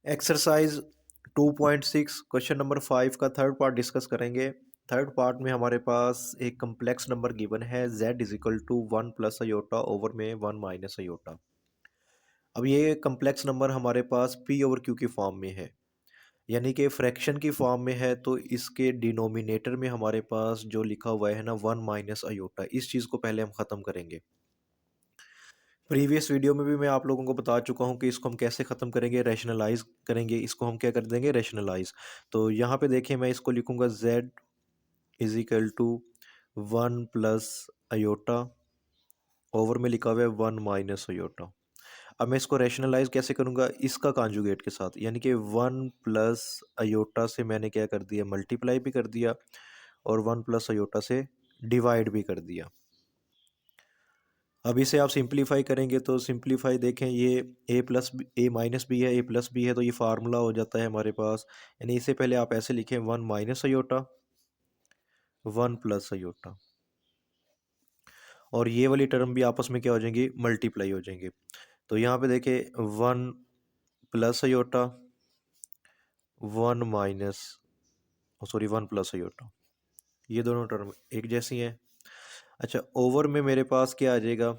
Exercise 2.6 question number 5 का third part discuss करेंगे। Third part में हमारे पास एक कम्प्लेक्स नंबर गिवन है z is equal to 1 plus iota over में 1 माइनस अयोटा। अब ये कम्प्लेक्स नंबर हमारे पास p ओवर q की फॉर्म में है, यानी कि फ्रैक्शन की फॉर्म में है, तो इसके डिनोमिनेटर में हमारे पास जो लिखा हुआ है ना 1 माइनस अयोटा, इस चीज़ को पहले हम ख़त्म करेंगे। प्रीवियस वीडियो में भी मैं आप लोगों को बता चुका हूँ कि इसको हम कैसे ख़त्म करेंगे, रैशनलाइज करेंगे, इसको हम क्या कर देंगे, रैशनलाइज। तो यहाँ पे देखिए मैं इसको लिखूँगा z is equal to 1 plus iota over में लिखा हुआ है 1 माइनस अयोटा। अब मैं इसको रैशनलाइज कैसे करूँगा, इसका कॉन्जुगेट के साथ, यानी कि 1 प्लस अयोटा से मैंने क्या कर दिया, मल्टीप्लाई भी कर दिया, और 1 प्लस अयोटा से डिवाइड भी कर दिया। अब इसे आप सिंप्लीफाई करेंगे तो सिंप्लीफाई देखें, ये ए प्लस ए माइनस बी है, ए प्लस बी है, तो ये फार्मूला हो जाता है हमारे पास, यानी इससे पहले आप ऐसे लिखें 1 माइनस अयोटा 1 प्लस अयोटा, और ये वाली टर्म भी आपस में क्या हो जाएंगी, मल्टीप्लाई हो जाएंगे। तो यहाँ पे देखें 1 plus aorta 1 minus, sorry 1 plus iota, ये दोनों टर्म एक जैसी हैं। अच्छा, ओवर में मेरे पास क्या आ जाएगा,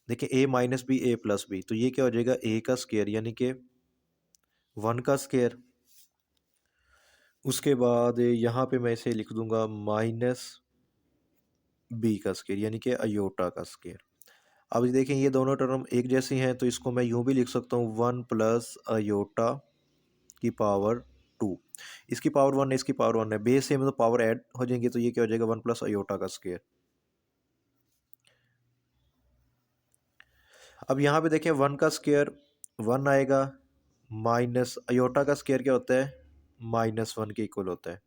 देखिए ए minus b a plus B, तो ये क्या हो जाएगा, ए का स्क्वायर यानी कि 1 का स्क्वायर। उसके बाद यहाँ पे मैं इसे लिख दूंगा माइनस बी का स्क्वायर यानी कि अयोटा का स्क्वायर। अब देखें ये दोनों टर्म एक जैसी हैं, तो इसको मैं यूँ भी लिख सकता हूँ 1 प्लस अयोटा की पावर 2। इसकी पावर 1 है, इसकी पावर 1 है, बेस से मतलब पावर ऐड हो जाएंगे, तो ये क्या हो जाएगा 1 प्लस अयोटा का स्क्वायर। अब यहाँ पे देखें 1 का स्क्वायर 1 आएगा, माइनस अयोटा का स्क्वायर क्या होता है, -1 के इक्वल होता है।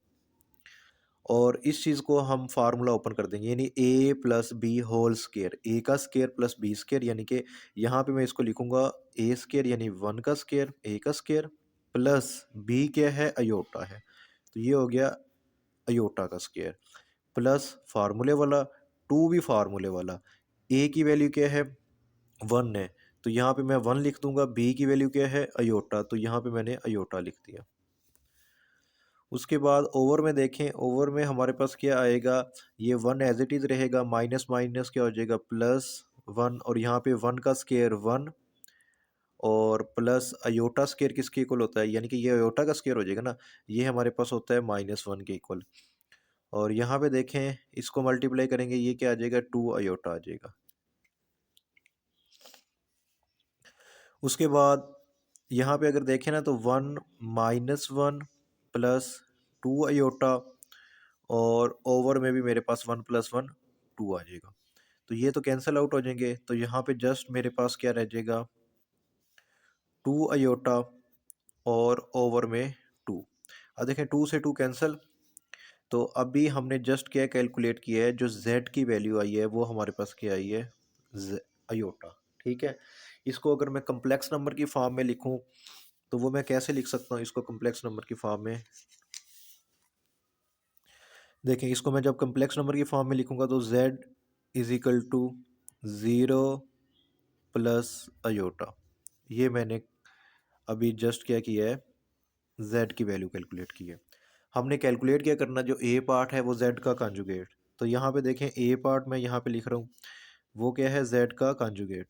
और इस चीज़ को हम फार्मूला ओपन कर देंगे, यानी ए प्लस बी होल स्क्वायर, ए का स्क्वायर प्लस बी स्क्वायर, यानी कि यहाँ पे मैं इसको लिखूंगा ए स्क्वायर यानी 1 का स्क्वायर, ए का स्क्वायर प्लस बी क्या है, अयोटा है, तो ये हो गया अयोटा का स्क्वायर, प्लस फार्मूले वाला 2 भी फार्मूले वाला, ए की वैल्यू क्या है 1 है, तो यहाँ पे मैं 1 लिख दूंगा, बी की वैल्यू क्या है अयोटा, तो यहाँ पे मैंने अयोटा लिख दिया। उसके बाद ओवर में देखें, ओवर में हमारे पास क्या आएगा, ये 1 एज इट इज़ रहेगा, माइनस माइनस क्या हो जाएगा +1, और यहाँ पे 1 का स्क्वायर 1 और प्लस अयोटा स्क्वायर किसके इक्वल होता है, यानी कि ये अयोटा का स्क्वायर हो जाएगा ना, ये हमारे पास होता है -1 के इक्वल। और यहाँ पे देखें इसको मल्टीप्लाई करेंगे, ये क्या आ जाएगा 2 अयोटा आ जाएगा। उसके बाद यहाँ पे अगर देखें ना, तो 1 -1 प्लस 2 अयोटा, और ओवर में भी मेरे पास 1 + 1 2 आ जाएगा, तो ये तो कैंसिल आउट हो जाएंगे, तो यहाँ पे जस्ट मेरे पास क्या रह जाएगा 2 अयोटा और ओवर में 2। अब देखें 2 से 2 कैंसिल, तो अभी हमने जस्ट क्या कैलकुलेट किया है, जो z की वैल्यू आई है वो हमारे पास क्या आई है, अयोटा। ठीक है, इसको अगर मैं कम्प्लेक्स नंबर की फॉर्म में लिखूं, तो वो मैं कैसे लिख सकता हूँ इसको कम्प्लेक्स नंबर की फॉर्म में, देखें इसको मैं जब कम्प्लेक्स नंबर की फॉर्म में लिखूंगा तो z is equal to 0 plus iota, ये मैंने अभी जस्ट क्या किया है, z की वैल्यू कैलकुलेट की है। हमने कैलकुलेट क्या करना, जो a पार्ट है वो z का कॉन्जुगेट, तो यहाँ पे देखें a पार्ट मैं यहाँ पे लिख रहा हूँ, वो क्या है z का कॉन्जुगेट।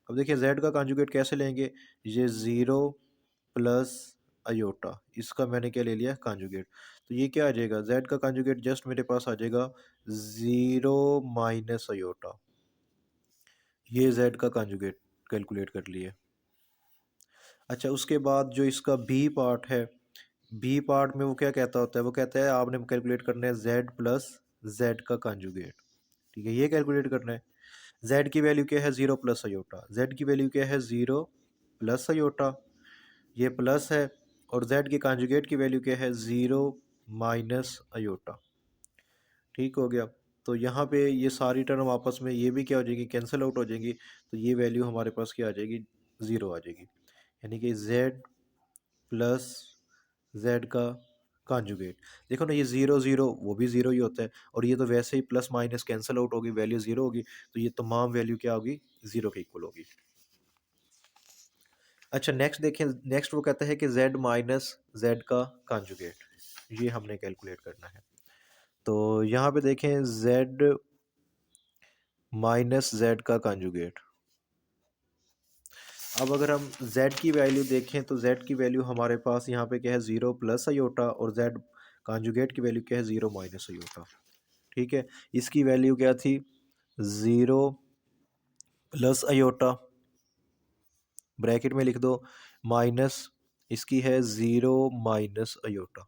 अब देखिए z का कॉन्जुगेट कैसे लेंगे, ये 0 प्लस अयोटा, इसका मैंने क्या ले लिया कॉन्जुगेट, तो ये क्या आ जाएगा, z का कॉन्जुगेट जस्ट मेरे पास आ जाएगा 0 माइनस अयोटा, ये z का कॉन्जुगेट कैलकुलेट कर लिए। अच्छा, उसके बाद जो इसका b पार्ट है, बी पार्ट में वो क्या कहता होता है, वो कहता है आपने कैलकुलेट करना है z प्लस z का कॉन्जुगेट। ठीक है, ये कैलकुलेट करना है, z की वैल्यू क्या है 0 प्लस अयोटा, z की वैल्यू क्या है 0 प्लस अयोटा, ये प्लस है, और z की कॉन्जुगेट की वैल्यू क्या है 0 माइनस अयोटा। ठीक हो गया, तो यहाँ पे ये सारी टर्म आपस में ये भी क्या हो जाएगी, कैंसिल आउट हो जाएंगी, तो ये वैल्यू हमारे पास क्या आ जाएगी, 0 आ जाएगी, यानी कि z प्लस z का कॉन्जुगेट। देखो ना, ये 0 0 वो भी 0 ही होता है, और ये तो वैसे ही प्लस माइनस कैंसिल आउट होगी, वैल्यू 0 होगी, तो ये तमाम वैल्यू क्या होगी, 0 के इक्वल होगी। अच्छा नेक्स्ट देखें, नेक्स्ट वो कहता है कि z माइनस जेड का कॉन्जुगेट, ये हमने कैलकुलेट करना है। तो यहाँ पे देखें z माइनस जेड का कॉन्जुगेट। अब अगर हम z की वैल्यू देखें तो z की वैल्यू हमारे पास यहाँ पे क्या है, 0 प्लस अयोटा, और z कॉन्जुगेट की वैल्यू क्या है, 0 माइनस अयोटा। ठीक है, इसकी वैल्यू क्या थी, 0 प्लस अयोटा, ब्रैकेट में लिख दो, माइनस इसकी है 0 माइनस अयोटा।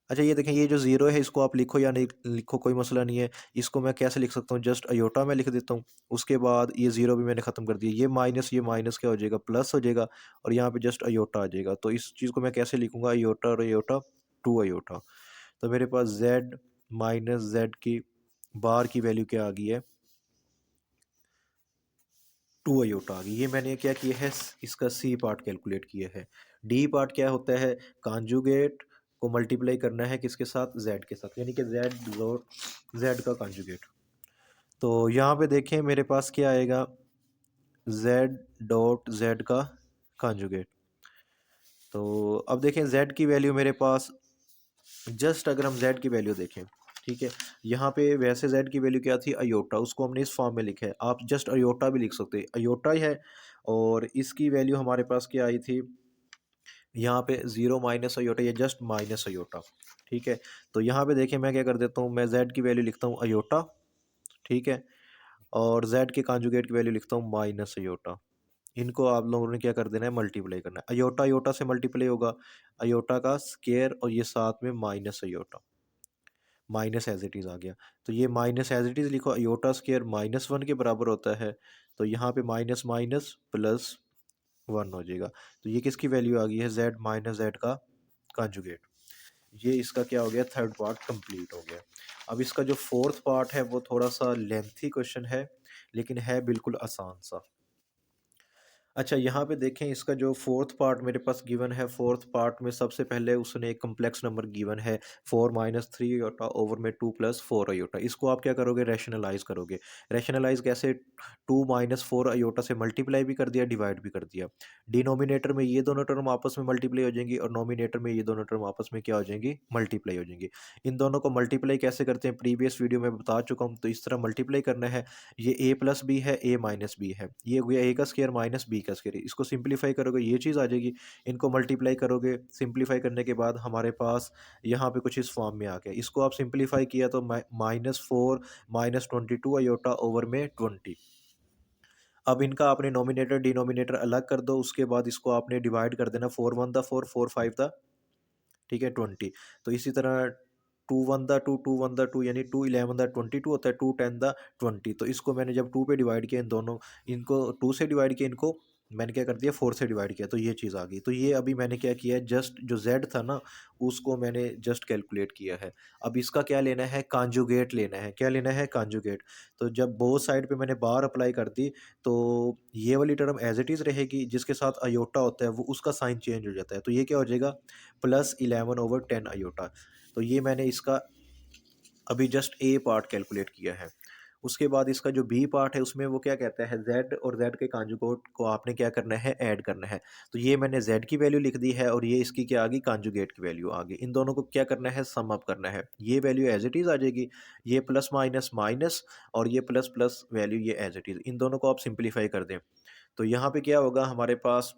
अच्छा ये देखें, ये जो जीरो है इसको आप लिखो या नहीं लिखो कोई मसला नहीं है, इसको मैं कैसे लिख सकता हूँ, जस्ट अयोटा में लिख देता हूँ। उसके बाद ये जीरो भी मैंने ख़त्म कर दिया, ये माइनस क्या हो जाएगा, प्लस हो जाएगा, और यहाँ पे जस्ट अयोटा आ जाएगा। तो इस चीज़ को मैं कैसे लिखूंगा, अयोटा और अयोटा, टू अयोटा। तो मेरे पास z माइनस जेड की बार की वैल्यू क्या आ गई है, टू अयोटा आ गई। ये मैंने क्या किया है, इसका सी पार्ट कैलकुलेट किया है। डी पार्ट क्या होता है, कॉन्जुगेट को मल्टीप्लाई करना है किसके साथ, जेड के साथ, यानी कि जेड जेड का कॉन्जुगेट। तो यहाँ पे देखें मेरे पास क्या आएगा, जेड डॉट जेड का कॉन्जुगेट। तो अब देखें जेड की वैल्यू मेरे पास, जस्ट अगर हम z की वैल्यू देखें, ठीक है, यहाँ पे वैसे z की वैल्यू क्या थी, अयोटा, उसको हमने इस फॉर्म में लिखा है। आप जस्ट अयोटा भी लिख सकते हैं, अयोटा ही है। और इसकी वैल्यू हमारे पास क्या आई थी, यहाँ पे 0 माइनस अयोटा, ये जस्ट माइनस अयोटा। ठीक है, तो यहाँ पे देखें मैं क्या कर देता हूँ, मैं z की वैल्यू लिखता हूँ अयोटा, ठीक है, और z के कॉन्जुगेट की वैल्यू लिखता हूँ माइनस अयोटा। इनको आप लोगों ने क्या कर देना है, मल्टीप्लाई करना है, अयोटा अयोटा से मल्टीप्लाई होगा, अयोटा का स्केयर, और ये साथ में minus iota, minus as it is आ गया। तो ये माइनस एज इट इज़ लिखो, अयोटा स्केयर -1 के बराबर होता है, तो यहाँ पे माइनस माइनस प्लस 1 हो जाएगा। तो ये किसकी वैल्यू आ गई है, z माइनस जेड का कॉन्जुगेट। ये इसका क्या हो गया, थर्ड पार्ट कंप्लीट हो गया। अब इसका जो फोर्थ पार्ट है वो थोड़ा सा लेंथी क्वेश्चन है, लेकिन है बिल्कुल आसान सा। अच्छा यहाँ पे देखें, इसका जो फोर्थ पार्ट मेरे पास गिवन है, फोर्थ पार्ट में सबसे पहले उसने एक कम्प्लेक्स नंबर गिवन है, 4 - 3 अयोटा ओवर में 2 + 4 अयोटा। इसको आप क्या करोगे, रैशनलाइज करोगे। रैशनलाइज कैसे, 2 - 4 अयोटा से मल्टीप्लाई भी कर दिया, डिवाइड भी कर दिया। डिनोमिनेटर में ये दोनों टर्म आपस में मल्टीप्लाई हो जाएंगी, और नोमिनेटर में ये दोनों टर्म आपस में क्या हो जाएंगी, मल्टीप्लाई हो जाएंगी। इन दोनों को मल्टीप्लाई कैसे करते हैं, प्रीवियस वीडियो में बता चुका हूँ। तो इस तरह मल्टीप्लाई करना है, ये a प्लस बी है, a माइनस बी है, ये हो गया a का स्क्वायर माइनस b का स्क्वायर। इसको सिंपलीफाई करोगे ये चीज़ आ जाएगी, इनको मल्टीप्लाई करोगे, सिंपलीफाई करने के बाद हमारे पास यहाँ पे कुछ इस फॉर्म में आ गया। इसको आप सिंपलीफाई किया तो -4 -22 अयोटा ओवर में 20। अब इनका आपने नोमिनेटर डिनोमिनेटर अलग कर दो, उसके बाद इसको आपने डिवाइड कर देना, 4 × 1 = 4, 4 × 5 = ठीक है 20। तो इसी तरह 2 × 1 = 2, 2 × 1 = 2, यानी 2 × 11 = 22 होता है, 2 × 10 = 20। तो इसको मैंने जब 2 पे डिवाइड किया, इन दोनों, इनको 2 से डिवाइड किया, इनको मैंने क्या कर दिया, 4 से डिवाइड किया, तो ये चीज़ आ गई। तो ये अभी मैंने क्या किया है, जस्ट जो z था ना, उसको मैंने जस्ट कैलकुलेट किया है। अब इसका क्या लेना है, कॉन्जुगेट लेना है। क्या लेना है, कॉन्जुगेट। तो जब बोथ साइड पे मैंने बार अप्लाई कर दी, तो ये वाली टर्म एज इट इज़ रहेगी, जिसके साथ अयोटा होता है वो उसका साइन चेंज हो जाता है। तो ये क्या हो जाएगा, +11/10 अयोटा। तो ये मैंने इसका अभी जस्ट ए पार्ट कैलकुलेट किया है। उसके बाद इसका जो बी पार्ट है, उसमें वो क्या कहता है, z और z के कॉन्जुगेट को आपने क्या करना है, ऐड करना है। तो ये मैंने z की वैल्यू लिख दी है, और ये इसकी क्या आ गई, कॉन्जुगेट की वैल्यू आ गई। इन दोनों को क्या करना है, सम अप करना है। ये वैल्यू एज इट इज़ आ जाएगी, ये प्लस माइनस माइनस, और ये प्लस प्लस वैल्यू ये एज इट इज़। इन दोनों को आप सिंप्लीफाई कर दें, तो यहाँ पे क्या होगा हमारे पास,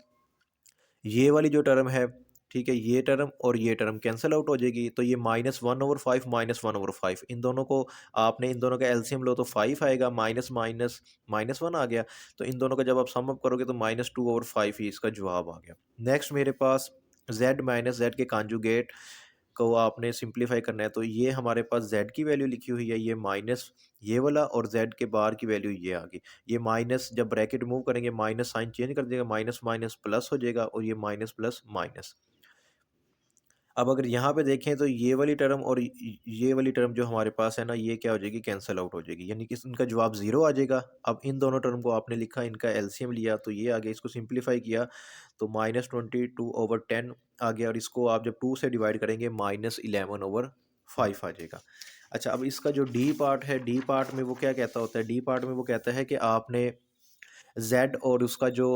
ये वाली जो टर्म है, ठीक है, ये टर्म और ये टर्म कैंसिल आउट हो जाएगी। तो ये -1/5 -1/5, इन दोनों को आपने, इन दोनों का एलसीएम लो तो 5 आएगा, माइनस माइनस -1 आ गया। तो इन दोनों का जब आप सम अप करोगे तो -2/5 ही इसका जवाब आ गया। नेक्स्ट मेरे पास z माइनस जेड के कॉन्जुगेट को आपने सिंप्लीफाई करना है। तो ये हमारे पास z की वैल्यू लिखी हुई है, ये माइनस ये वाला, और z के बार की वैल्यू ये आ गई। ये माइनस जब ब्रैकेट रिमूव करेंगे, माइनस साइन चेंज कर देगा, माइनस माइनस प्लस हो जाएगा, और ये माइनस प्लस माइनस। अब अगर यहाँ पे देखें तो ये वाली टर्म और ये वाली टर्म जो हमारे पास है ना, ये क्या हो जागी, कैंसिल आउट हो जाएगी, यानी कि इनका जवाब 0 आ जाएगा। अब इन दोनों टर्म को आपने लिखा, इनका एलसीएम लिया, तो ये आ गया। इसको सिंप्लीफाई किया तो -22/10 आ गया, और इसको आप जब 2 से डिवाइड करेंगे, -11/5 आ जाएगा। अच्छा, अब इसका जो डी पार्ट है, डी पार्ट में वो क्या कहता होता है, डी पार्ट में वो कहता है कि आपने z और उसका जो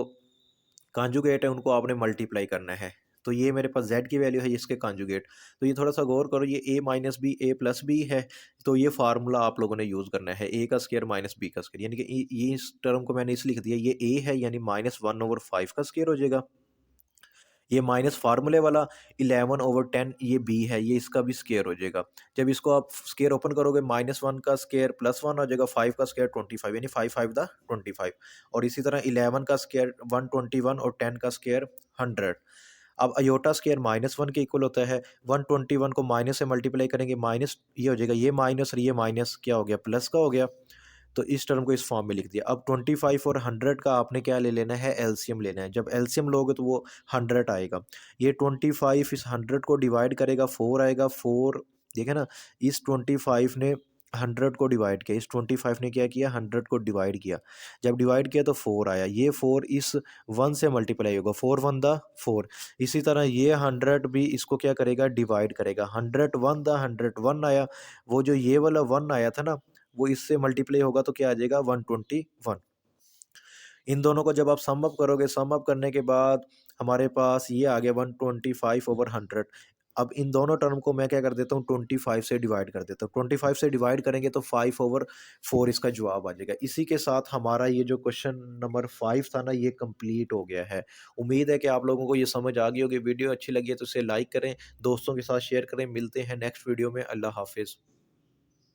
कॉन्जुगेट है उनको आपने मल्टीप्लाई करना है। तो ये मेरे पास z की वैल्यू है इसके कॉन्जुगेट। तो ये थोड़ा सा गौर करो, ये a minus b a plus b है। तो ये फार्मूला आप लोगों ने यूज़ करना है, a का स्क्वायर माइनस b का स्क्वायर, यानी कि ये इस टर्म को मैंने इसलिए लिख दिया, ये a है यानी -1/5 का स्क्वायर हो जाएगा। ये माइनस फार्मूले वाला 11/10 ये b है, ये इसका भी स्क्वायर हो जाएगा। जब इसको आप स्क्वायर ओपन करोगे, -1 का स्क्वायर +1 हो जाएगा, 5 का स्क्वायर 25, यानी 5 5 द 25। और इसी तरह 11 का स्क्वायर 121 और 10 का स्क्वायर 100। अब अयोटा स्क्वायर -1 के इक्वल होता है। 121 को माइनस से मल्टीप्लाई करेंगे, माइनस ये हो जाएगा, ये माइनस और ये माइनस क्या हो गया, प्लस का हो गया। तो इस टर्म को इस फॉर्म में लिख दिया। अब 25 और 100 का आपने क्या ले लेना है, एलसीएम लेना है। जब एलसीएम लोगे तो वो 100 आएगा। ये 25 इस 100 को डिवाइड करेगा, 4 आएगा। 4 देखे ना, इस 25 ने 100 को डिवाइड किया, इस 25 ने क्या किया, 100 को डिवाइड किया। जब डिवाइड किया तो 4 आया। ये 4 इस 1 से मल्टीप्लाई होगा, 4 1 द 4। इसी तरह ये 100 भी इसको क्या करेगा, डिवाइड करेगा। 100 1 द 100 1 आया। वो जो ये वाला 1 आया था ना, वो इससे मल्टीप्लाई होगा तो क्या आ जाएगा, 121। इन दोनों को जब आप सम अप करोगे, सम अप करने के बाद हमारे पास ये आ गया 125/100। अब इन दोनों टर्म को मैं क्या कर देता हूँ, 25 से डिवाइड कर देता हूँ। 25 से डिवाइड करेंगे तो 5/4 इसका जवाब आ जाएगा। इसी के साथ हमारा ये जो क्वेश्चन नंबर 5 था ना, ये कंप्लीट हो गया है। उम्मीद है कि आप लोगों को ये समझ आ गई होगी। वीडियो अच्छी लगी है तो इसे लाइक करें, दोस्तों के साथ शेयर करें। मिलते हैं नेक्स्ट वीडियो में। अल्लाह हाफिज़।